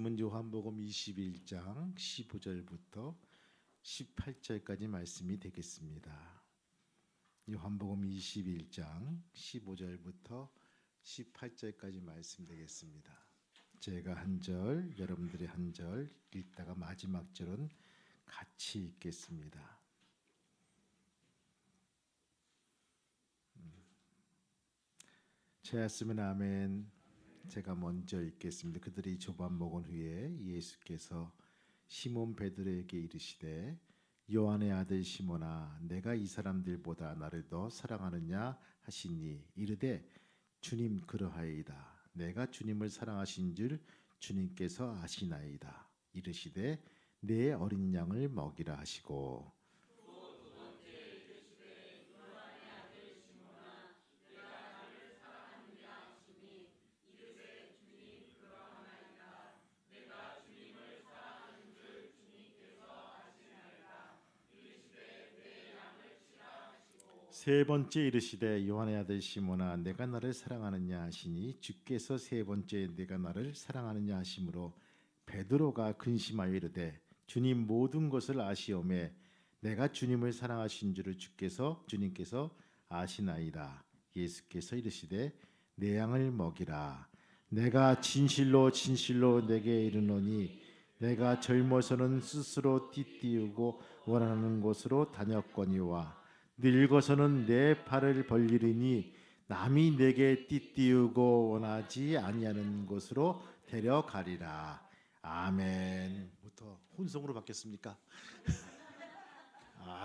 요한복음 21장 15절부터 18절까지 말씀이 되겠습니다. 요한복음 21장 15절부터 18절까지 말씀 되겠습니다. 제가 한 절, 여러분들이 한 절 읽다가 마지막 절은 같이 읽겠습니다. 제였으면 아멘. 제가 먼저 읽겠습니다. 그들이 조반 먹은 후에 예수께서 시몬 베드로에게 이르시되 요한의 아들 시몬아 내가 이 사람들보다 나를 더 사랑하느냐 하시니 이르되 주님 그러하이다. 내가 주님을 사랑하신 줄 주님께서 아시나이다. 이르시되 내 어린 양을 먹이라 하시고 세 번째 이르시되 요한의 아들 시몬아 내가 나를 사랑하느냐 하시니 주께서 세 번째 내가 나를 사랑하느냐 하심으로 베드로가 근심하여 이르되 주님 모든 것을 아시오매 내가 주님을 사랑하신 줄을 주님께서 아시나이다. 예수께서 이르시되 내 양을 먹이라. 내가 진실로 진실로 내게 이르노니 내가 젊어서는 스스로 띠띠우고 원하는 곳으로 다녔거니와 늙어서는 내 팔을 벌리리니 남이 내게 띠띠우고 원하지 아니하는 곳으로 데려가리라. 아멘. 부터 혼성으로 받겠습니까?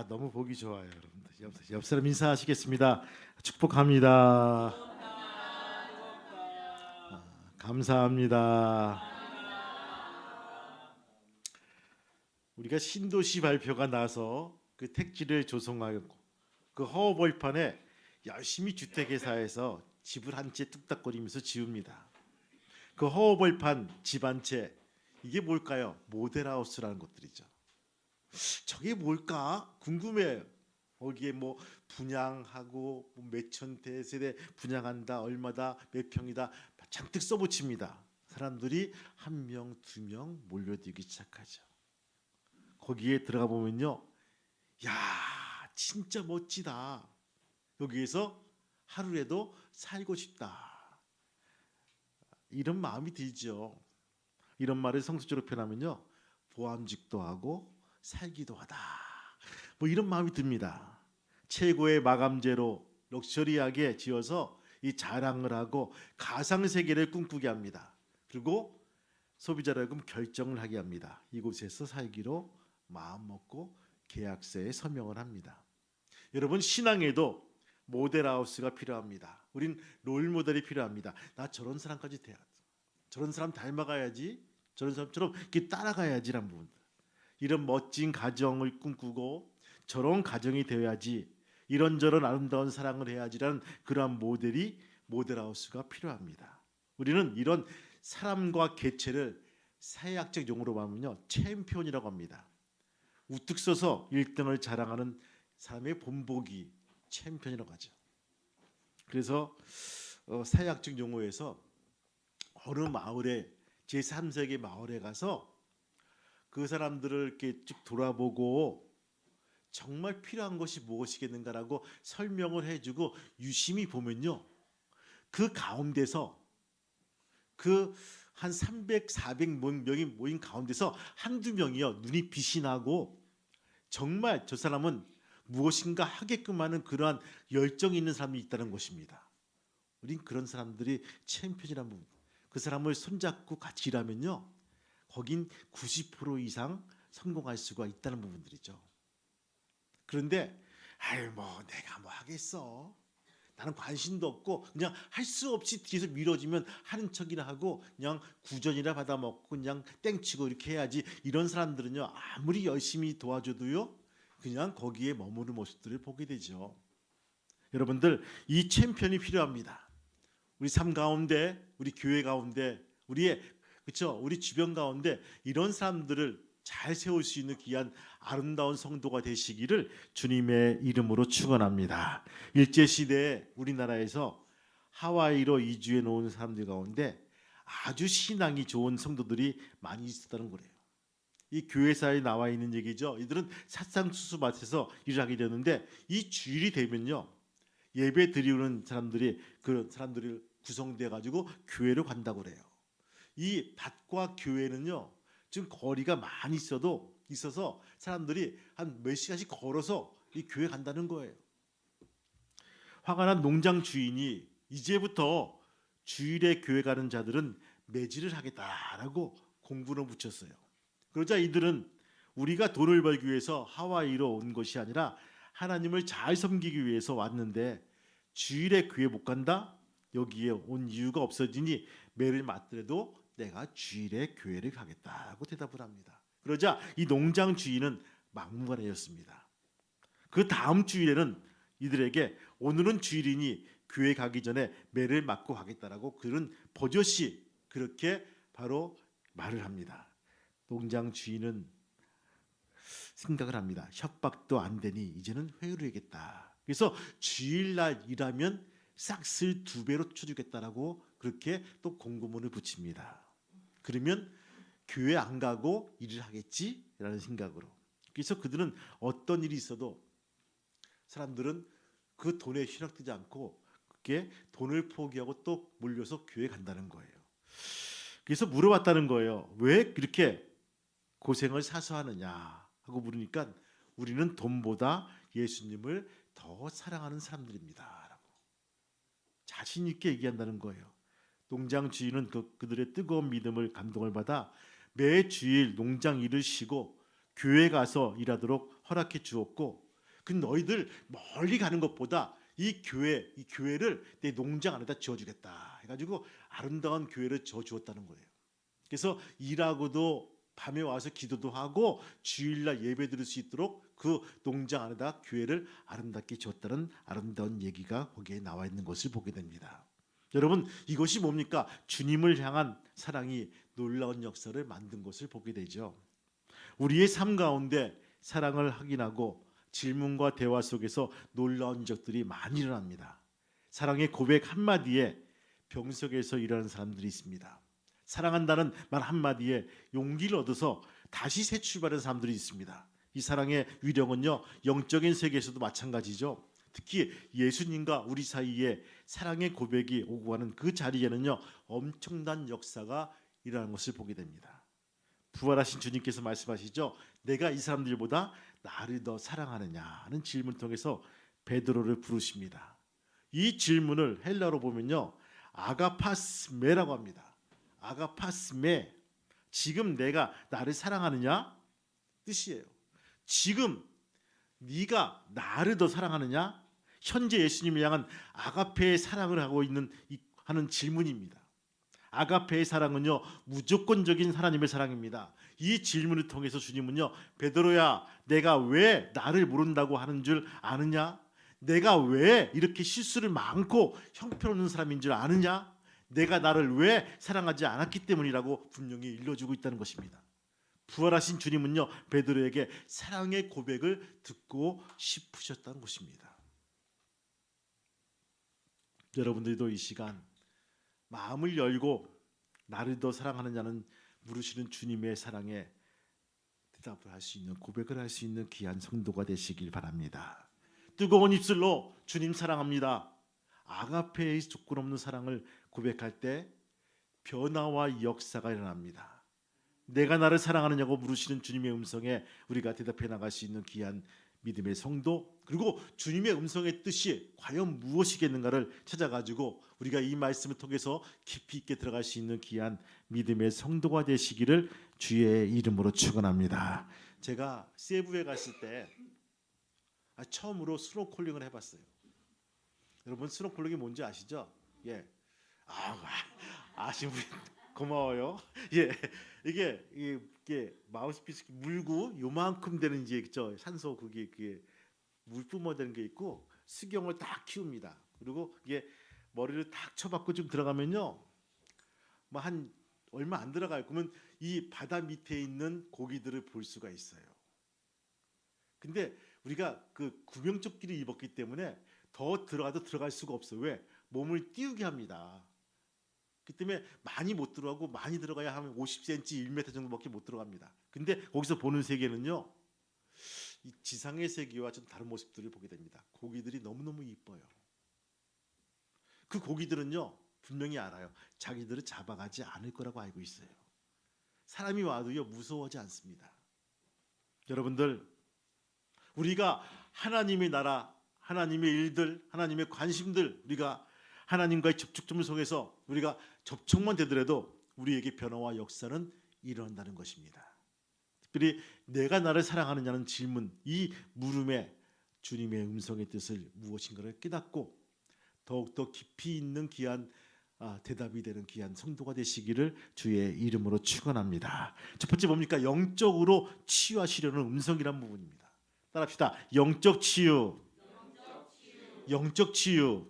너무 보기 좋아요, 여러분들. 옆 사람 인사하시겠습니다. 축복합니다. 감사합니다. 우리가 신도시 발표가 나서 그 택지를 조성하고 그 허허벌판에 열심히 주택회사에서 집을 한 채 뚝딱거리면서 지읍니다. 그 허허벌판 집 한 채 이게 뭘까요? 모델하우스라는 것들이죠. 저게 뭘까? 궁금해요. 거기에 뭐 분양하고 몇천 대세대 분양한다, 얼마다, 몇 평이다 잔뜩 써붙입니다. 사람들이 한 명, 두 명 몰려들기 시작하죠. 거기에 들어가 보면요, 야 진짜 멋지다. 여기에서 하루라도 살고 싶다. 이런 마음이 들죠. 이런 말을 성수적으로 표현하면요, 보암직도 하고 살기도 하다. 뭐 이런 마음이 듭니다. 최고의 마감재로 럭셔리하게 지어서 이 자랑을 하고 가상 세계를 꿈꾸게 합니다. 그리고 소비자라고 결정을 하게 합니다. 이곳에서 살기로 마음 먹고 계약서에 서명을 합니다. 여러분, 신앙에도 모델하우스가 필요합니다. 우린 롤모델이 필요합니다. 나 저런 사람까지 돼야 돼. 저런 사람 닮아가야지. 저런 사람처럼 이렇게 따라가야지라는 부분들. 이런 멋진 가정을 꿈꾸고 저런 가정이 되어야지, 이런저런 아름다운 사랑을 해야지라는 그러한 모델하우스가 필요합니다. 우리는 이런 사람과 개체를 사회학적 용어로 말하면요, 챔피언이라고 합니다. 우뚝 서서 1등을 자랑하는 사람의 본보기 챔피언이라고 하죠. 그래서 사회학적 용어에서 어느 마을에, 제3세계 마을에 가서 그 사람들을 이렇게 쭉 돌아보고 정말 필요한 것이 무엇이겠는가라고 설명을 해주고 유심히 보면요, 그 가운데서 그 한 300, 400명이 모인 가운데서 한두 명이요, 눈이 빛이 나고 정말 저 사람은 무엇인가 하게끔 하는 그러한 열정이 있는 사람이 있다는 것입니다. 우린 그런 사람들이 챔피언이라는 부분, 그 사람을 손잡고 같이 일하면요, 거긴 90% 이상 성공할 수가 있다는 부분들이죠. 그런데 내가 뭐 하겠어, 나는 관심도 없고 그냥 할 수 없이 뒤에서 밀어주면 하는 척이나 하고 그냥 구전이나 받아먹고 그냥 땡치고 이렇게 해야지, 이런 사람들은요, 아무리 열심히 도와줘도요 그냥 거기에 머무는 모습들을 보게 되죠. 여러분들, 이 챔피언이 필요합니다. 우리 삶 가운데, 우리 교회 가운데, 우리 주변 가운데 이런 사람들을 잘 세울 수 있는 귀한 아름다운 성도가 되시기를 주님의 이름으로 축원합니다. 일제시대에 우리나라에서 하와이로 이주해 놓은 사람들 가운데 아주 신앙이 좋은 성도들이 많이 있었다는 거래요. 이 교회사에 나와 있는 얘기죠. 이들은 사상수수밭에서 일을 하게 되는데 이 주일이 되면요, 예배 드리는 사람들이 그런 사람들이 구성돼 가지고 교회를 간다고 그래요. 이 밭과 교회는요, 지금 거리가 많이 있어서 사람들이 한 몇 시간씩 걸어서 이 교회 간다는 거예요. 화가 난 농장 주인이 이제부터 주일에 교회 가는 자들은 매질을 하겠다라고 공문을 붙였어요. 그러자 이들은 우리가 돈을 벌기 위해서 하와이로 온 것이 아니라 하나님을 잘 섬기기 위해서 왔는데 주일에 교회 못 간다? 여기에 온 이유가 없어지니 매를 맞더라도 내가 주일에 교회를 가겠다고 대답을 합니다. 그러자 이 농장 주인은 막무가내였습니다. 그 다음 주일에는 이들에게 오늘은 주일이니 교회 가기 전에 매를 맞고 가겠다라고 그는 버젓이 그렇게 바로 말을 합니다. 농장 주인은 생각을 합니다. 협박도 안 되니 이제는 회유해야겠다. 그래서 주일날 일하면 싹쓸 2배로 쳐주겠다라고 그렇게 또 공고문을 붙입니다. 그러면 교회 안 가고 일을 하겠지라는 생각으로. 그래서 그들은 어떤 일이 있어도 사람들은 그 돈에 휘락되지 않고 그게 돈을 포기하고 또 몰려서 교회 간다는 거예요. 그래서 물어봤다는 거예요. 왜 그렇게 고생을 사서 하느냐 하고 물으니까 우리는 돈보다 예수님을 더 사랑하는 사람들입니다 라고 자신 있게 얘기한다는 거예요. 농장 주인은 그들의 뜨거운 믿음을 감동을 받아 매 주일 농장 일을 쉬고 교회 가서 일하도록 허락해 주었고, 그 너희들 멀리 가는 것보다 이 교회를 내 농장 안에다 지어주겠다 해가지고 아름다운 교회를 지어주었다는 거예요. 그래서 일하고도 밤에 와서 기도도 하고 주일날 예배 드릴 수 있도록 그 농장 안에다 교회를 아름답게 지었다는 아름다운 얘기가 거기에 나와 있는 것을 보게 됩니다. 여러분, 이것이 뭡니까? 주님을 향한 사랑이 놀라운 역사를 만든 것을 보게 되죠. 우리의 삶 가운데 사랑을 확인하고 질문과 대화 속에서 놀라운 이적들이 많이 일어납니다. 사랑의 고백 한마디에 병석에서 일하는 사람들이 있습니다. 사랑한다는 말 한마디에 용기를 얻어서 다시 새 출발하는 사람들이 있습니다. 이 사랑의 위력은요, 영적인 세계에서도 마찬가지죠. 특히 예수님과 우리 사이에 사랑의 고백이 오고 가는 그 자리에는요, 엄청난 역사가 일어나는 것을 보게 됩니다. 부활하신 주님께서 말씀하시죠. 내가 이 사람들보다 나를 더 사랑하느냐 하는 질문을 통해서 베드로를 부르십니다. 이 질문을 헬라어로 보면요, 아가파스메라고 합니다. 아가파스메, 지금 내가 나를 사랑하느냐 뜻이에요. 지금 네가 나를 더 사랑하느냐, 현재 예수님을 향한 아가페의 사랑을 하고 있는 하는 질문입니다. 아가페의 사랑은요, 무조건적인 하나님의 사랑입니다. 이 질문을 통해서 주님은요, 베드로야, 내가 왜 나를 모른다고 하는 줄 아느냐? 내가 왜 이렇게 실수를 많고 형편없는 사람인 줄 아느냐? 내가 나를 왜 사랑하지 않았기 때문이라고 분명히 일러주고 있다는 것입니다. 부활하신 주님은요, 베드로에게 사랑의 고백을 듣고 싶으셨다는 것입니다. 여러분들도 이 시간 마음을 열고 나를 더 사랑하느냐는 물으시는 주님의 사랑에 대답을 할 수 있는, 고백을 할 수 있는 귀한 성도가 되시길 바랍니다. 뜨거운 입술로 주님 사랑합니다, 아가페의 조건 없는 사랑을 고백할 때 변화와 역사가 일어납니다. 내가 나를 사랑하느냐고 물으시는 주님의 음성에 우리가 대답해 나갈 수 있는 귀한 믿음의 성도, 그리고 주님의 음성의 뜻이 과연 무엇이겠는가를 찾아가지고 우리가 이 말씀을 통해서 깊이 있게 들어갈 수 있는 귀한 믿음의 성도가 되시기를 주의 이름으로 축원합니다. 제가 세부에 갔을 때 처음으로 스노클링을 해봤어요. 여러분, 스노클링이 뭔지 아시죠? 예, 아시는 분 고마워요. 예, 이게 마우스피스 물고 요만큼 되는 이제 저 산소 그게 물 뿜어대는 게 있고 수경을 딱 키웁니다. 그리고 이게 머리를 딱 쳐박고 좀 들어가면요, 뭐 한 얼마 안 들어가요. 그러면 이 바다 밑에 있는 고기들을 볼 수가 있어요. 근데 우리가 그 구명조끼를 입었기 때문에 더 들어가도 들어갈 수가 없어요. 왜? 몸을 띄우게 합니다. 그 때문에 많이 못 들어가고 많이 들어가야 하면 50cm, 1m 정도밖에 못 들어갑니다. 근데 거기서 보는 세계는요. 이 지상의 세계와 좀 다른 모습들을 보게 됩니다. 고기들이 너무너무 이뻐요. 그 고기들은요. 분명히 알아요. 자기들을 잡아가지 않을 거라고 알고 있어요. 사람이 와도요. 무서워하지 않습니다. 여러분들 우리가 하나님의 나라, 하나님의 일들, 하나님의 관심들 우리가 하나님과의 접촉점을 통해서 우리가 접촉만 되더라도 우리에게 변화와 역사는 일어난다는 것입니다. 특별히 내가 나를 사랑하느냐는 질문, 이 물음에 주님의 음성의 뜻을 무엇인가를 깨닫고 더욱더 깊이 있는 귀한 대답이 되는 귀한 성도가 되시기를 주의 이름으로 축원합니다. 첫 번째 뭡니까? 영적으로 치유하시려는 음성이란 부분입니다. 따라합시다. 영적 치유. 영적 치유.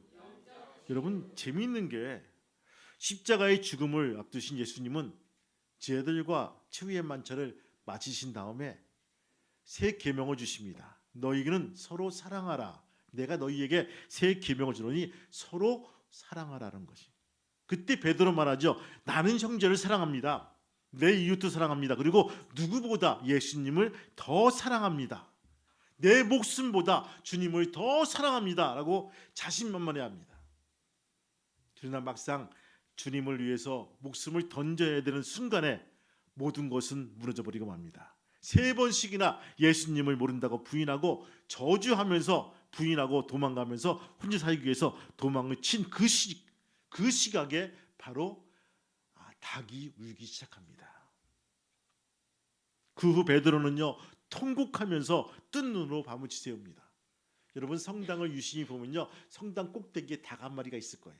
여러분 재미있는 게 십자가의 죽음을 앞두신 예수님은 제들과 최후의 만찬을 마치신 다음에 새 계명을 주십니다. 너희는 서로 사랑하라. 내가 너희에게 새 계명을 주노니 서로 사랑하라는 것이. 그때 베드로 말하죠. 나는 형제를 사랑합니다. 내 이웃도 사랑합니다. 그리고 누구보다 예수님을 더 사랑합니다. 내 목숨보다 주님을 더 사랑합니다. 라고 자신만만해합니다. 그러나 막상 주님을 위해서 목숨을 던져야 되는 순간에 모든 것은 무너져버리고 맙니다. 3번씩이나 예수님을 모른다고 부인하고 저주하면서 부인하고 도망가면서 혼자 살기 위해서 도망을 친 그 시각에 바로 닭이 울기 시작합니다. 그 후 베드로는요 통곡하면서 뜬 눈으로 밤을 지새웁니다. 여러분 성당을 유심히 보면요 성당 꼭대기에 닭 한 마리가 있을 거예요.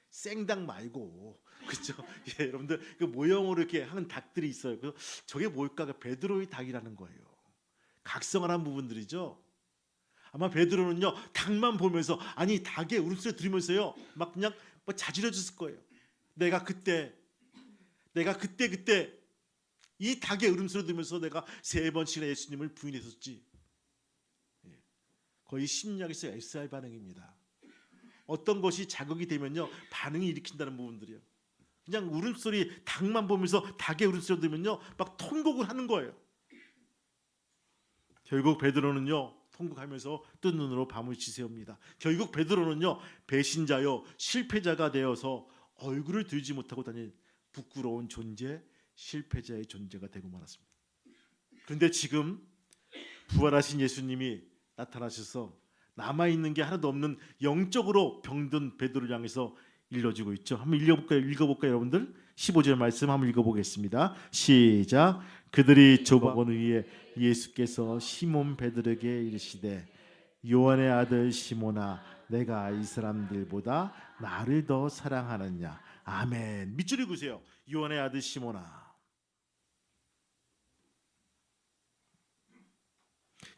생닭 말고 그렇죠? 예, 여러분들 그 모형으로 이렇게 하는 닭들이 있어요. 저게 뭘까? 베드로의 닭이라는 거예요. 각성한 부분들이죠. 아마 베드로는요 닭만 보면서 아니 닭의 울음소리 들으면서요 막 그냥 자지러졌을 거예요. 내가 그때 이 닭의 울음소리 들으면서 내가 3번씩이나 예수님을 부인했었지. 거의 심리학에서 SR 반응입니다. 어떤 것이 자극이 되면요 반응이 일으킨다는 부분들이요. 그냥 울음소리 닭만 보면서 닭의 울음소리 들으면요 막 통곡을 하는 거예요. 결국 베드로는요 통곡하면서 뜬 눈으로 밤을 지새웁니다. 결국 베드로는요 배신자요 실패자가 되어서 얼굴을 들지 못하고 다닌 부끄러운 존재, 실패자의 존재가 되고 말았습니다. 그런데 지금 부활하신 예수님이 나타나셔서 남아있는 게 하나도 없는 영적으로 병든 베드로를 향해서 일러주고 있죠. 한번 읽어볼까요 여러분들? 15절 말씀 한번 읽어보겠습니다. 시작. 그들이 조복원 위에 예수께서 시몬 베드로에게 이르시되 요한의 아들 시몬아 내가 이 사람들보다 나를 더 사랑하느냐. 아멘. 밑줄 읽으세요. 요한의 아들 시몬아.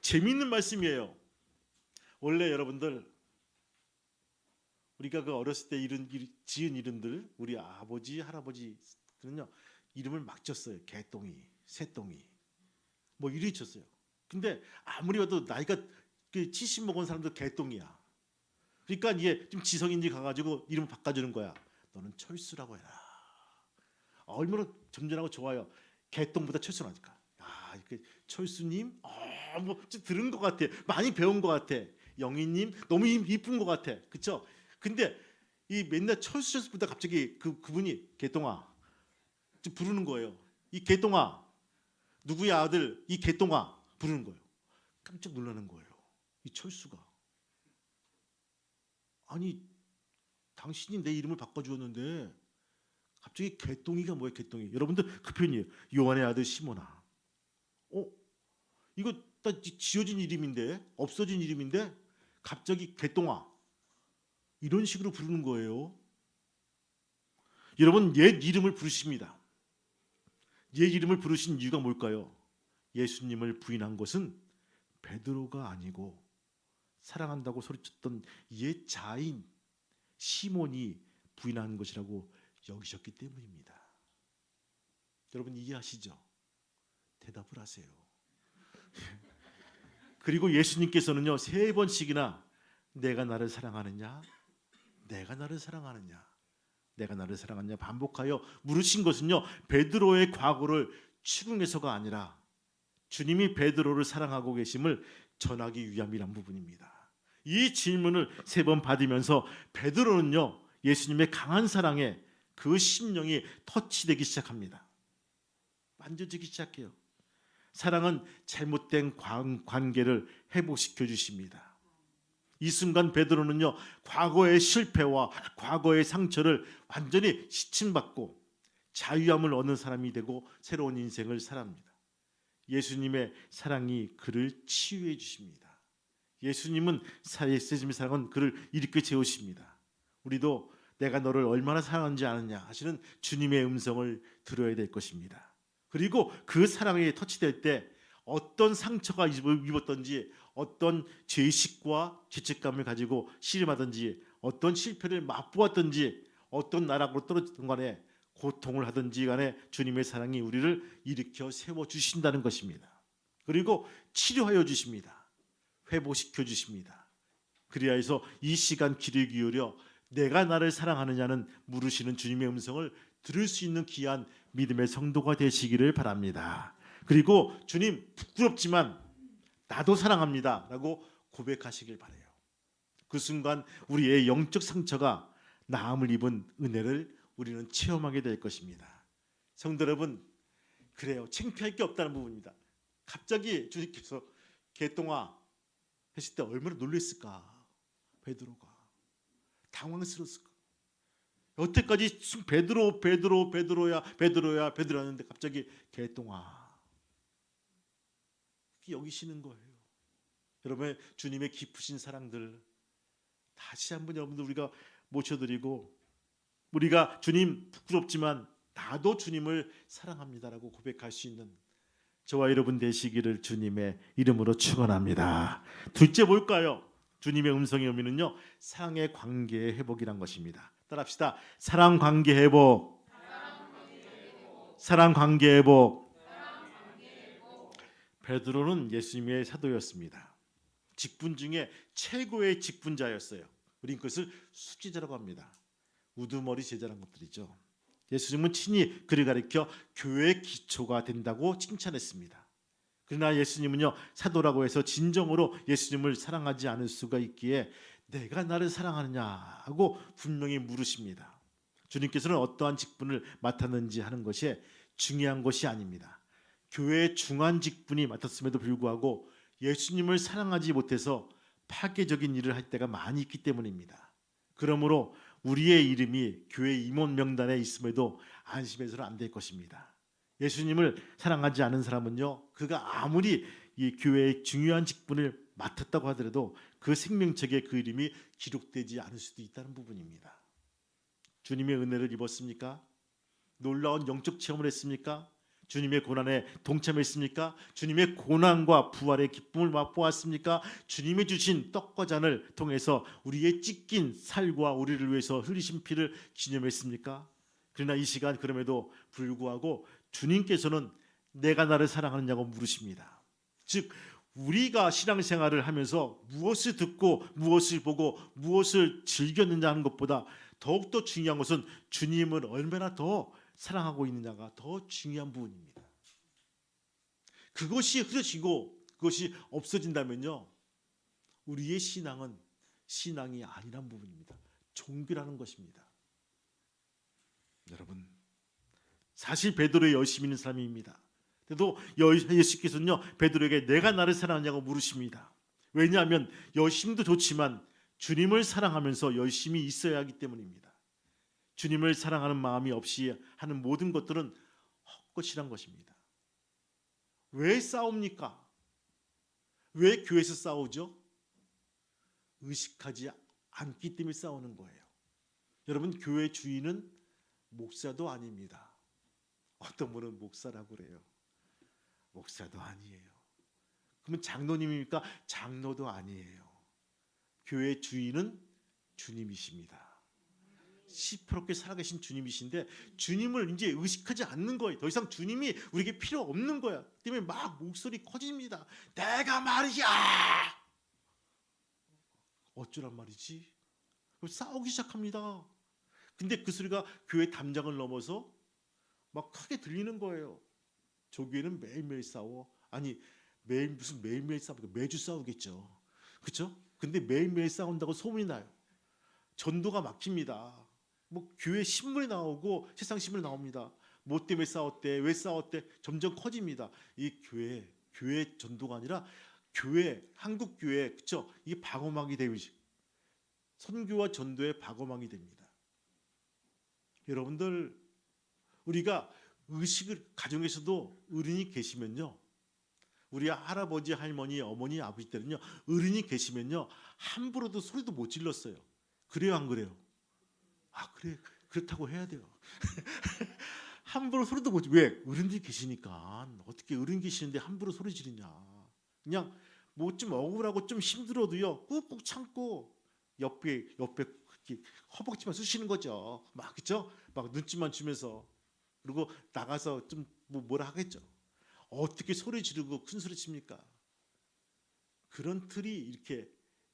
재미있는 말씀이에요. 원래 여러분들 우리가 그 어렸을 때 지은 이름들 우리 아버지 할아버지들은요 이름을 막 졌어요. 개똥이, 새똥이 뭐 이리 쳤어요. 근데 아무리 봐도 나이가 70 먹은 사람도 개똥이야. 그러니까 이게 좀 지성인지 가가지고 이름을 바꿔주는 거야. 너는 철수라고 해라. 얼마나 점잖하고 좋아요. 개똥보다 철수라니까. 이렇게 철수님, 뭐 좀 들은 것 같아. 많이 배운 것 같아. 영희님 너무 이쁜 것 같아. 그렇죠? 근데 이 맨날 철수보다 갑자기 그분이 개똥아 좀 부르는 거예요. 이 개똥아 누구의 아들 이 개똥아 부르는 거예요. 깜짝 놀라는 거예요. 이 철수가 아니 당신이 내 이름을 바꿔주었는데 갑자기 개똥이가 뭐야 개똥이. 여러분들 그 표현이에요. 요한의 아들 시몬아. 이거 다 지어진 이름인데 없어진 이름인데 갑자기 개똥아 이런 식으로 부르는 거예요. 여러분 옛 이름을 부르십니다. 옛 이름을 부르신 이유가 뭘까요? 예수님을 부인한 것은 베드로가 아니고 사랑한다고 소리쳤던 옛 자인 시몬이 부인한 것이라고 여기셨기 때문입니다. 여러분 이해하시죠? 대답을 하세요. 그리고 예수님께서는요 3번씩이나 내가 나를 사랑하느냐 내가 나를 사랑하느냐 내가 나를 사랑하냐 반복하여 물으신 것은요, 베드로의 과거를 추궁해서가 아니라 주님이 베드로를 사랑하고 계심을 전하기 위함이란 부분입니다. 이 질문을 3번 받으면서 베드로는요, 예수님의 강한 사랑에 그 심령이 터치되기 시작합니다. 만져지기 시작해요. 사랑은 잘못된 관계를 회복시켜 주십니다. 이 순간 베드로는요, 과거의 실패와 과거의 상처를 완전히 시침받고 자유함을 얻는 사람이 되고 새로운 인생을 살아갑니다. 예수님의 사랑이 그를 치유해 주십니다. 예수님의 사랑은 그를 일으켜 세우십니다. 우리도 내가 너를 얼마나 사랑하는지 아느냐 하시는 주님의 음성을 들어야 될 것입니다. 그리고 그 사랑에 터치될 때 어떤 상처가 입었던지, 어떤 죄의식과 죄책감을 가지고 씨름하든지, 어떤 실패를 맛보았든지, 어떤 나락으로 떨어졌던 간에 고통을 하든지 간에 주님의 사랑이 우리를 일으켜 세워주신다는 것입니다. 그리고 치료하여 주십니다. 회복시켜 주십니다. 그리하여 해서 이 시간 귀를 기울여 내가 나를 사랑하느냐는 물으시는 주님의 음성을 들을 수 있는 귀한 믿음의 성도가 되시기를 바랍니다. 그리고 주님, 부끄럽지만 나도 사랑합니다 라고 고백하시길 바라요. 그 순간 우리의 영적 상처가 나음을 입은 은혜를 우리는 체험하게 될 것입니다. 성도 여러분, 그래요. 창피할 게 없다는 부분입니다. 갑자기 주님께서 개똥아 했을 때 얼마나 놀랐을까. 베드로가 당황스러웠을까. 여태까지 베드로야 하는데 갑자기 개똥아 여기시는 거예요. 여러분, 주님의 깊으신 사랑들 다시 한번 여러분들 우리가 모셔드리고, 우리가 주님 부끄럽지만 나도 주님을 사랑합니다라고 고백할 수 있는 저와 여러분 되시기를 주님의 이름으로 축원합니다. 둘째 뭘까요? 주님의 음성의 의미는요, 사랑의 관계의 회복이란 것입니다. 따라합시다. 사랑 관계 회복. 사랑 관계 회복. 베드로는 예수님의 사도였습니다. 직분 중에 최고의 직분자였어요. 우린 그것을 수지자라고 합니다. 우두머리 제자라는 것들이죠. 예수님은 친히 그를 가리켜 교회의 기초가 된다고 칭찬했습니다. 그러나 예수님은요, 사도라고 해서 진정으로 예수님을 사랑하지 않을 수가 있기에 내가 나를 사랑하느냐 하고 분명히 물으십니다. 주님께서는 어떠한 직분을 맡았는지 하는 것이 중요한 것이 아닙니다. 교회의 중한 직분이 맡았음에도 불구하고 예수님을 사랑하지 못해서 파괴적인 일을 할 때가 많이 있기 때문입니다. 그러므로 우리의 이름이 교회 임원 명단에 있음에도 안심해서는 안 될 것입니다. 예수님을 사랑하지 않은 사람은요, 그가 아무리 이 교회의 중요한 직분을 맡았다고 하더라도 그 생명책에 그 이름이 기록되지 않을 수도 있다는 부분입니다. 주님의 은혜를 입었습니까? 놀라운 영적 체험을 했습니까? 주님의 고난에 동참했습니까? 주님의 고난과 부활의 기쁨을 맛보았습니까? 주님이 주신 떡과 잔을 통해서 우리의 찢긴 살과 우리를 위해서 흘리신 피를 기념했습니까? 그러나 이 시간 그럼에도 불구하고 주님께서는 내가 나를 사랑하느냐고 물으십니다. 즉 우리가 신앙생활을 하면서 무엇을 듣고 무엇을 보고 무엇을 즐겼느냐 하는 것보다 더욱더 중요한 것은 주님을 얼마나 더 사랑하고 있느냐가 더 중요한 부분입니다. 그것이 흐려지고 그것이 없어진다면요, 우리의 신앙은 신앙이 아니란 부분입니다. 종교라는 것입니다. 여러분, 사실 베드로의 열심히 있는 사람입니다. 그래도 예수께서는요, 베드로에게 내가 나를 사랑하냐고 물으십니다. 왜냐하면 열심도 좋지만 주님을 사랑하면서 열심히 있어야 하기 때문입니다. 주님을 사랑하는 마음이 없이 하는 모든 것들은 헛것이란 것입니다. 왜 싸웁니까? 왜 교회에서 싸우죠? 의식하지 않기 때문에 싸우는 거예요. 여러분, 교회 주인은 목사도 아닙니다. 어떤 분은 목사라고 그래요. 목사도 아니에요. 그러면 장로님입니까? 장로도 아니에요. 교회 주인은 주님이십니다. 시퍼렇게 살아계신 주님이신데 주님을 이제 의식하지 않는 거예요. 더 이상 주님이 우리에게 필요 없는 거야. 때문에 막 목소리 커집니다. 내가 말이야. 어쩌란 말이지? 싸우기 시작합니다. 근데 그 소리가 교회 담장을 넘어서 막 크게 들리는 거예요. 조교회는 매일매일 싸워. 아니 무슨 매일매일 싸우고 매주 싸우겠죠. 그렇죠? 근데 매일매일 싸운다고 소문이 나요. 전도가 막힙니다. 뭐 교회 신문이 나오고 세상 신문이 나옵니다. 뭐 때문에 싸웠대, 왜 싸웠대, 점점 커집니다. 이 교회 전도가 아니라 교회, 한국 교회, 그렇죠? 이게 방어막이 되고 선교와 전도의 방어막이 됩니다. 여러분들 우리가 의식을 가정에서도 어른이 계시면요, 우리 할아버지, 할머니, 어머니, 아버지 때는요, 어른이 계시면요 함부로도 소리도 못 질렀어요. 그래요, 안 그래요? 아 그래, 그렇다고 해야 돼요. 함부로 소리도 못 왜? 어른들이 계시니까. 어떻게 어른 계시는데 함부로 소리 지르냐. 그냥 뭐 좀 억울하고 좀 힘들어도요 꾹꾹 참고 옆에 이렇게 허벅지만 쑤시는 거죠. 막 그죠? 막 눈치만 주면서. 그리고 나가서 좀 뭐라 하겠죠. 어떻게 소리 지르고 큰 소리 칩니까? 그런 틀이 이렇게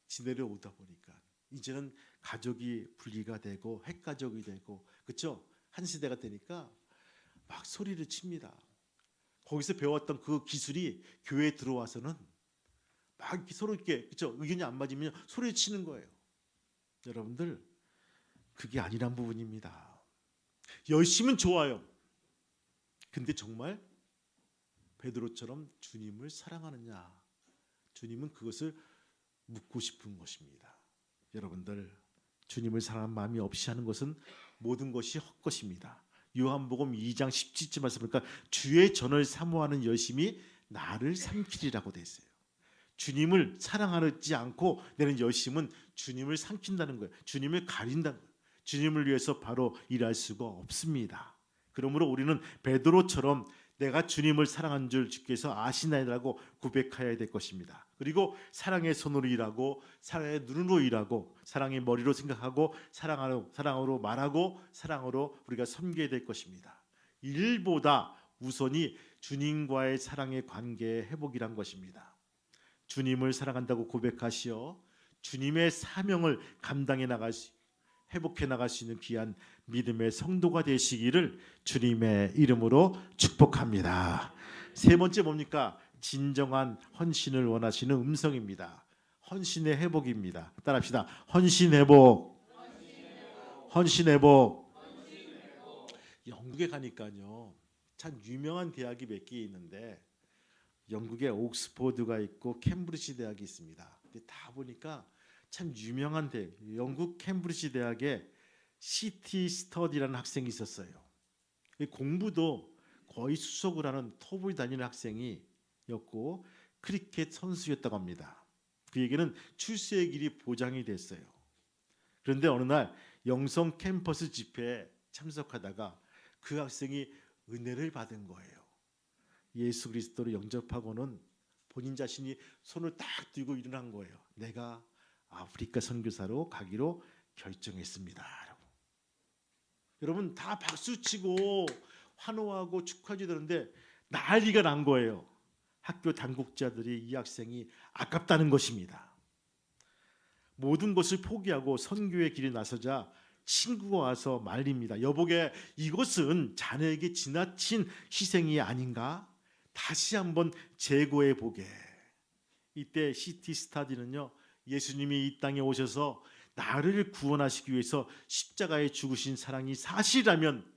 지내려 오다 보니까 이제는 가족이 분리가 되고 핵가족이 되고 그렇죠? 한 시대가 되니까 막 소리를 칩니다. 거기서 배웠던 그 기술이 교회에 들어와서는 막 이렇게 서로 이렇게 그렇죠? 의견이 안 맞으면 소리를 치는 거예요. 여러분들 그게 아니란 부분입니다. 열심은 좋아요. 근데 정말 베드로처럼 주님을 사랑하느냐? 주님은 그것을 묻고 싶은 것입니다. 여러분들 주님을 사랑하는 마음이 없이 하는 것은 모든 것이 헛것입니다. 요한복음 2장 17절 말씀 보니까 주의 전을 사모하는 열심이 나를 삼키리라고 돼 있어요. 주님을 사랑하지 않고 내는 열심은 주님을 삼킨다는 거예요. 주님을 가린다는 거예요. 주님을 위해서 바로 일할 수가 없습니다. 그러므로 우리는 베드로처럼 내가 주님을 사랑한 줄 주께서 아시나이라고 고백해야 될 것입니다. 그리고 사랑의 손으로 일하고 사랑의 눈으로 일하고 사랑의 머리로 생각하고 사랑으로 말하고 사랑으로 우리가 섬겨야 될 것입니다. 일보다 우선이 주님과의 사랑의 관계의 회복이란 것입니다. 주님을 사랑한다고 고백하시어 주님의 사명을 감당해 나갈 수 회복해 나갈 수 있는 귀한 믿음의 성도가 되시기를 주님의 이름으로 축복합니다. 세 번째 뭡니까? 진정한 헌신을 원하시는 음성입니다. 헌신의 회복입니다. 따라합시다. 헌신 회복. 헌신 회복. 영국에 가니까요. 참 유명한 대학이 몇 개 있는데 영국에 옥스포드가 있고 캠브리지 대학이 있습니다. 근데 다 보니까 참 유명한 대학, 영국 캠브리지 대학에 시티 스터디라는 학생이 있었어요. 공부도 거의 수석을 하는 톱을 다니는 학생이었고 크리켓 선수였다고 합니다. 그에게는 출세의 길이 보장이 됐어요. 그런데 어느 날 영성 캠퍼스 집회에 참석하다가 그 학생이 은혜를 받은 거예요. 예수 그리스도를 영접하고는 본인 자신이 손을 딱 들고 일어난 거예요. 내가 아프리카 선교사로 가기로 결정했습니다. 여러분 다 박수치고 환호하고 축하해 주는데 난리가 난 거예요. 학교 당국자들이 이 학생이 아깝다는 것입니다. 모든 것을 포기하고 선교의 길에 나서자 친구가 와서 말립니다. 여보게, 이것은 자네에게 지나친 희생이 아닌가? 다시 한번 재고해 보게. 이때 시티 스타디는요, 예수님이 이 땅에 오셔서 나를 구원하시기 위해서 십자가에 죽으신 사랑이 사실이라면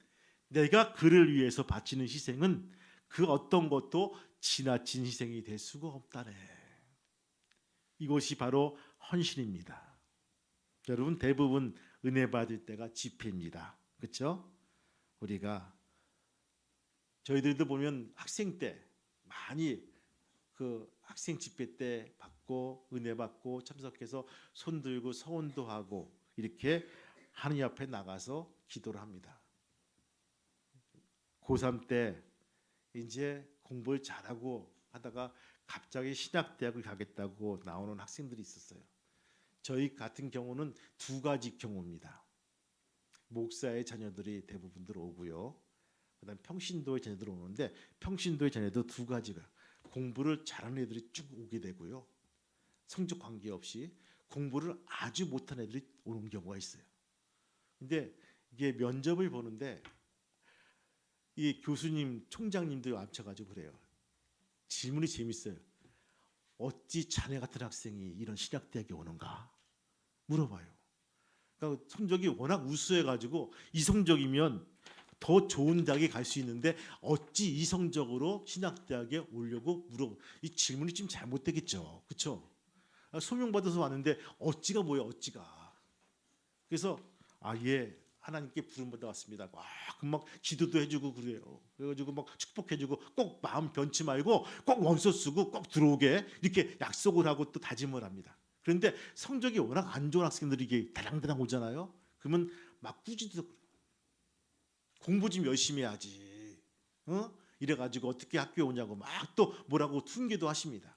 내가 그를 위해서 바치는 희생은 그 어떤 것도 지나친 희생이 될 수가 없다네. 이것이 바로 헌신입니다. 여러분 대부분 은혜 받을 때가 집회입니다. 그렇죠? 우리가 저희들도 보면 학생 때 많이 그 학생 집회 때 받고 은혜 받고 참석해서 손 들고 서원도 하고 이렇게 하느님 앞에 나가서 기도를 합니다. 고3 때 이제 공부를 잘하고 하다가 갑자기 신학대학을 가겠다고 나오는 학생들이 있었어요. 저희 같은 경우는 두 가지 경우입니다. 목사의 자녀들이 대부분들 오고요. 그다음 평신도의 자녀들 오는데 평신도의 자녀도 두 가지가 공부를 잘하는 애들이 쭉 오게 되고요. 성적 관계없이 공부를 아주 못한 애들이 오는 경우가 있어요. 근데 이게 면접을 보는데 이 교수님, 총장님도 합쳐가지고 그래요. 질문이 재밌어요. 어찌 자네 같은 학생이 이런 신학대학에 오는가 물어봐요. 그러니까 성적이 워낙 우수해가지고 이 성적이면 더 좋은 대학에 갈 수 있는데 어찌 이 성적으로 신학대학에 오려고 물어보. 이 질문이 좀 잘못되겠죠, 그렇죠? 소명 받아서 왔는데 어찌가 뭐야, 어찌가. 그래서 예, 하나님께 부름 받아 왔습니다. 막 기도도 해주고 그래요. 그래가지고 막 축복해주고 꼭 마음 변치 말고 꼭 원서 쓰고 꼭 들어오게 이렇게 약속을 하고 또 다짐을 합니다. 그런데 성적이 워낙 안 좋은 학생들이 이게 다랑다랑 오잖아요. 그러면 막 꾸짖어. 공부 좀 열심히 해야지. 이래가지고 어떻게 학교에 오냐고 막 또 뭐라고 퉁기도 하십니다.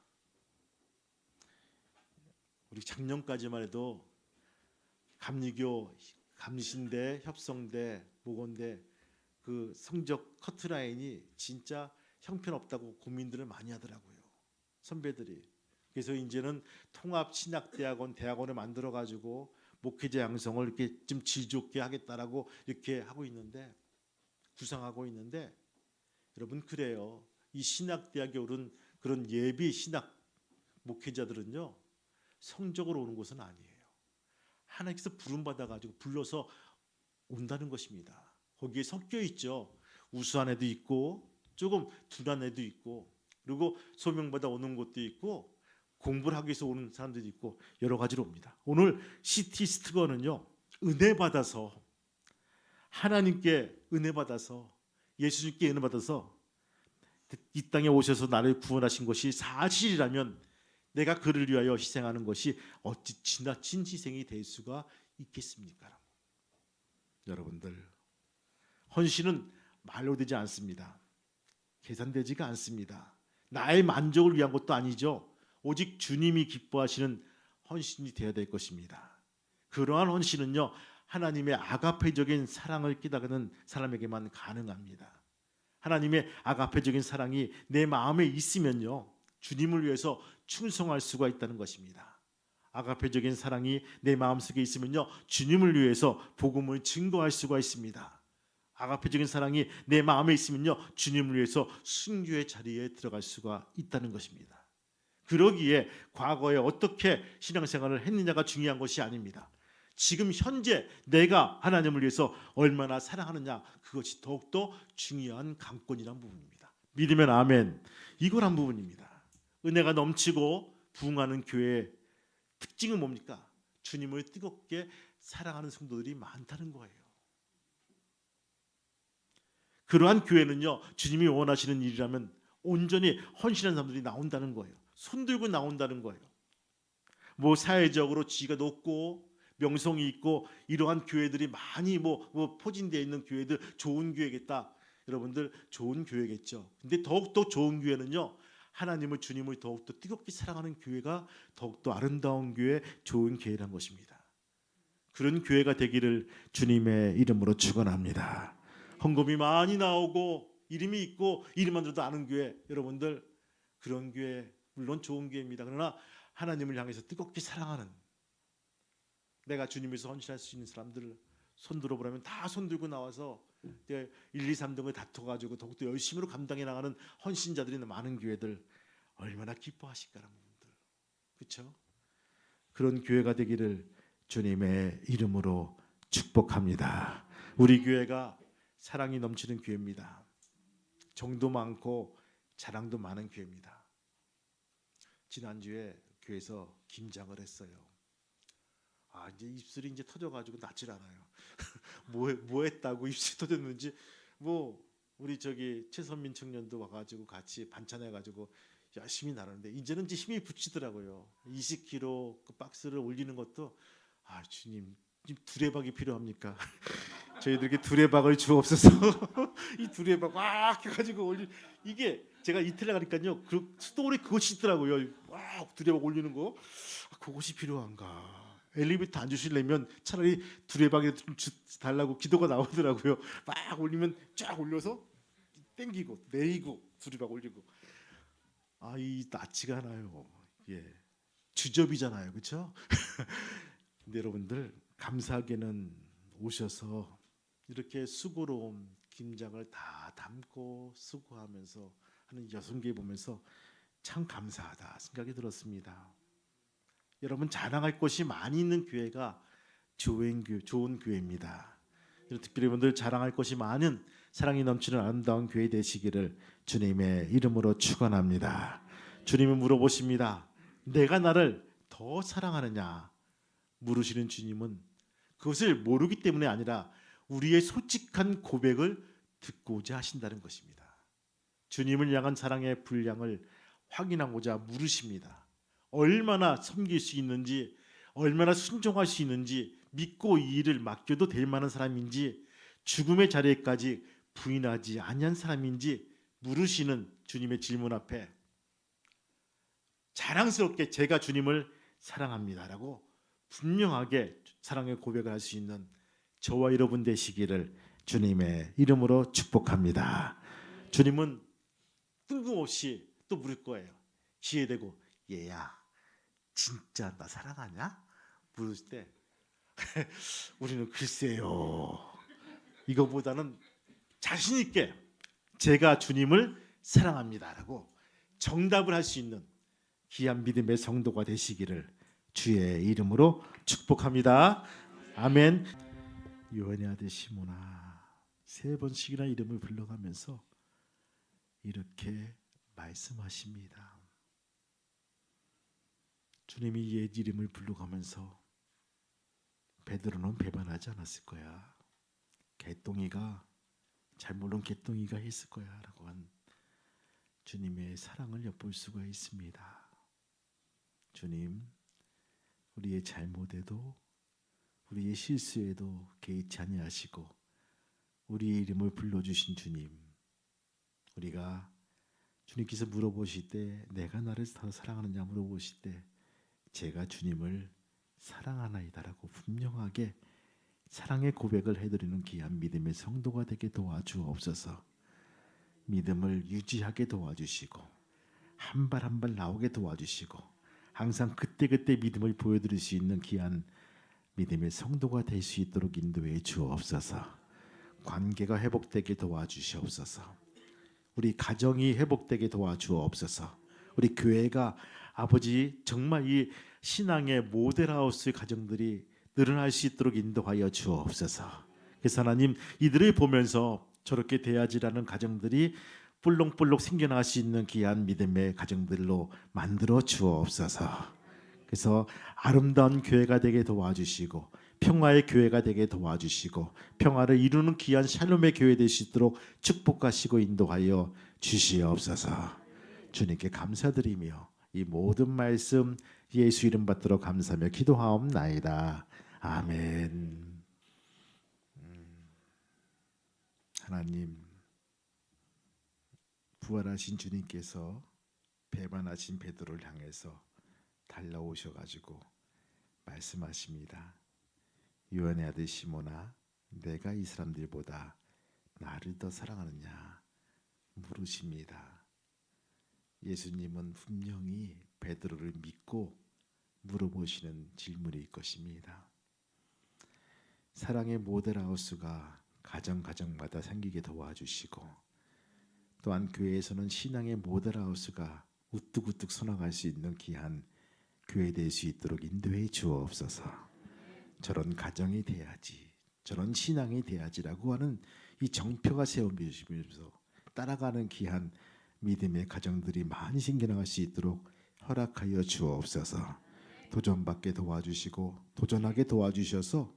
우리 작년까지만 해도 감리교, 감신대, 협성대, 모건대 그 성적 커트라인이 진짜 형편없다고 고민들을 많이 하더라고요. 선배들이. 그래서 이제는 통합 신학대학원, 대학원을 만들어 가지고 목회자 양성을 이렇게 좀 질 좋게 하겠다라고 이렇게 하고 있는데, 구상하고 있는데, 여러분 그래요. 이 신학대학에 오른 그런 예비 신학 목회자들은요, 성적으로 오는 곳은 아니에요. 하나님께서 부름 받아 가지고 불러서 온다는 것입니다. 거기에 섞여 있죠. 우수한 애도 있고 조금 둔한 애도 있고, 그리고 소명받아 오는 곳도 있고 공부를 하기 위해서 오는 사람들도 있고 여러 가지로 옵니다. 오늘 CT 스트건은요, 은혜 받아서, 하나님께 은혜 받아서, 예수님께 은혜 받아서 이 땅에 오셔서 나를 구원하신 것이 사실이라면 내가 그를 위하여 희생하는 것이 어찌 지나친 희생이 될 수가 있겠습니까? 여러분들, 헌신은 말로 되지 않습니다. 계산되지가 않습니다. 나의 만족을 위한 것도 아니죠. 오직 주님이 기뻐하시는 헌신이 되어야 될 것입니다. 그러한 헌신은요, 하나님의 아가페적인 사랑을 깨닫는 사람에게만 가능합니다. 하나님의 아가페적인 사랑이 내 마음에 있으면요, 주님을 위해서 충성할 수가 있다는 것입니다. 아가페적인 사랑이 내 마음속에 있으면요, 주님을 위해서 복음을 증거할 수가 있습니다. 아가페적인 사랑이 내 마음에 있으면요, 주님을 위해서 순교의 자리에 들어갈 수가 있다는 것입니다. 그러기에 과거에 어떻게 신앙생활을 했느냐가 중요한 것이 아닙니다. 지금 현재 내가 하나님을 위해서 얼마나 사랑하느냐, 그것이 더욱더 중요한 관건이란 부분입니다. 믿으면 아멘. 이거란 부분입니다. 은혜가 넘치고 부흥하는 교회의 특징은 뭡니까? 주님을 뜨겁게 사랑하는 성도들이 많다는 거예요. 그러한 교회는요, 주님이 원하시는 일이라면 온전히 헌신한 사람들이 나온다는 거예요. 손들고 나온다는 거예요. 뭐 사회적으로 지위가 높고 명성이 있고 이러한 교회들이 많이 포진되어 있는 교회들, 좋은 교회겠다. 여러분들 좋은 교회겠죠. 근데 더욱더 좋은 교회는요, 하나님을, 주님을 더욱더 뜨겁게 사랑하는 교회가 더욱더 아름다운 교회, 좋은 교회란 것입니다. 그런 교회가 되기를 주님의 이름으로 축원합니다. 헌금이 많이 나오고 이름이 있고 이름만 들어도 아는 교회, 여러분들 그런 교회 물론 좋은 교회입니다. 그러나 하나님을 향해서 뜨겁게 사랑하는, 내가 주님에서 헌신할 수 있는 사람들을 손 들어보라면 다 손 들고 나와서 1, 2, 3등을 다퉈가지고 더욱더 열심히로 감당해 나가는 헌신자들이 많은 교회들, 얼마나 기뻐하실까라는 분들, 그렇죠? 그런 교회가 되기를 주님의 이름으로 축복합니다. 우리 교회가 사랑이 넘치는 교회입니다. 정도 많고 자랑도 많은 교회입니다. 지난주에 교회에서 김장을 했어요. 이제 입술이 이제 터져가지고 낫질 않아요. 뭐 했다고 입술이 터졌는지, 우리 최선민 청년도 와가지고 같이 반찬해가지고 열심히 나르는데 이제는 이제 힘이 붙이더라고요. 20kg 그 박스를 올리는 것도 주님 두레박이 필요합니까? 저희들에게 두레박을 주옵소서. 이 두레박 막 해가지고 이게 제가 이틀에 가니까요, 그 스토리 그것이 있더라고요. 두레박 올리는 거, 그것이 필요한가? 엘리베이터 안 주시려면 차라리 두레박이라도 좀 달라고 기도가 나오더라고요. 막 올리면 쫙 올려서 땡기고 내리고 두레박 올리고. 이 낫지가 않아요. 주접이잖아요, 그렇죠? 근데 여러분들 감사하게는 오셔서 이렇게 수고로운 김장을 다 담고 수고하면서 하는 여성계 보면서 참 감사하다 생각이 들었습니다. 여러분, 자랑할 것이 많이 있는 교회가 좋은 교회입니다. 특별히 여러분들 자랑할 것이 많은 사랑이 넘치는 아름다운 교회 되시기를 주님의 이름으로 축원합니다. 주님은 물어보십니다. 내가 나를 더 사랑하느냐? 물으시는 주님은 그것을 모르기 때문에 아니라 우리의 솔직한 고백을 듣고자 하신다는 것입니다. 주님을 향한 사랑의 분량을 확인하고자 물으십니다. 얼마나 섬길 수 있는지, 얼마나 순종할 수 있는지, 믿고 이 일을 맡겨도 될 만한 사람인지, 죽음의 자리에까지 부인하지 아니한 사람인지 물으시는 주님의 질문 앞에 자랑스럽게 제가 주님을 사랑합니다라고 분명하게 사랑의 고백을 할 수 있는 저와 여러분 되시기를 주님의 이름으로 축복합니다. 주님은 뜬금없이 또 물을 거예요. 기회 되고, 얘야 진짜 나 사랑하냐? 물을 때 우리는 글쎄요, 이거보다는 자신 있게 제가 주님을 사랑합니다라고 정답을 할 수 있는 귀한 믿음의 성도가 되시기를 주의 이름으로 축복합니다. 아멘. 요한의 아들 시몬아, 3번씩이나 이름을 불러가면서 이렇게 말씀하십니다. 주님이 옛 이름을 불러가면서 베드로는 배반하지 않았을 거야. 개똥이가, 잘 모르는 개똥이가 했을 거야 라고 한 주님의 사랑을 엿볼 수가 있습니다. 주님, 우리의 잘못에도 우리의 실수에도 개의치 아니하시고 우리의 이름을 불러주신 주님, 우리가 주님께서 물어보실 때 내가 나를 더 사랑하느냐 물어보실 때 제가 주님을 사랑하나이다라고 분명하게 사랑의 고백을 해드리는 귀한 믿음의 성도가 되게 도와주옵소서. 믿음을 유지하게 도와주시고 한 발 한 발 나오게 도와주시고 항상 그때그때 믿음을 보여드릴 수 있는 귀한 믿음의 성도가 될 수 있도록 인도해 주옵소서. 관계가 회복되게 도와주시옵소서. 우리 가정이 회복되게 도와주옵소서. 우리 교회가 아버지 정말 이 신앙의 모델하우스 가정들이 늘어날 수 있도록 인도하여 주옵소서. 그래서 하나님, 이들을 보면서 저렇게 돼야지라는 가정들이 볼록볼록 생겨날 수 있는 귀한 믿음의 가정들로 만들어 주옵소서. 그래서 아름다운 교회가 되게 도와주시고 평화의 교회가 되게 도와주시고 평화를 이루는 귀한 샬롬의 교회 될 수 있도록 축복하시고 인도하여 주시옵소서. 주님께 감사드리며 이 모든 말씀 예수 이름 받들어 감사하며 기도하옵나이다. 아멘. 하나님, 부활하신 주님께서 배반하신 베드로를 향해서 달려오셔가지고 말씀하십니다. 요한의 아들 시몬아, 내가 이 사람들보다 나를 더 사랑하느냐 물으십니다. 예수님은 분명히 베드로를 믿고 물어보시는 질문일 것입니다. 사랑의 모델하우스가 가정마다 생기게 도와주시고 또한 교회에서는 신앙의 모델하우스가 우뚝우뚝 서나갈 수 있는 귀한 교회 될 수 있도록 인도해 주옵소서. 저런 가정이 돼야지, 저런 신앙이 돼야지라고 하는 이 정표가 세워지면서 따라가는 귀한 믿음의 가정들이 많이 생겨나갈 수 있도록 허락하여 주옵소서. 도전받게 도와주시고 도전하게 도와주셔서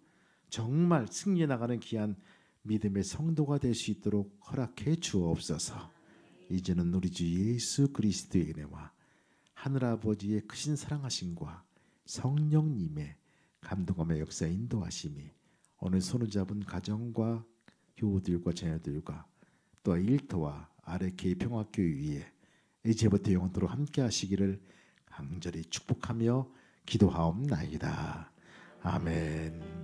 정말 승리해 나가는 귀한 믿음의 성도가 될 수 있도록 허락해 주옵소서. 이제는 우리 주 예수 그리스도의 은혜와 하늘아버지의 크신 사랑하심과 성령님의 감동함의 역사 인도하심이 오늘 손을 잡은 가정과 교우들과 자녀들과 또 일터와 RK 평화교회 위에 이제부터 영원토록 함께 하시기를 간절히 축복하며 기도하옵나이다. 아멘.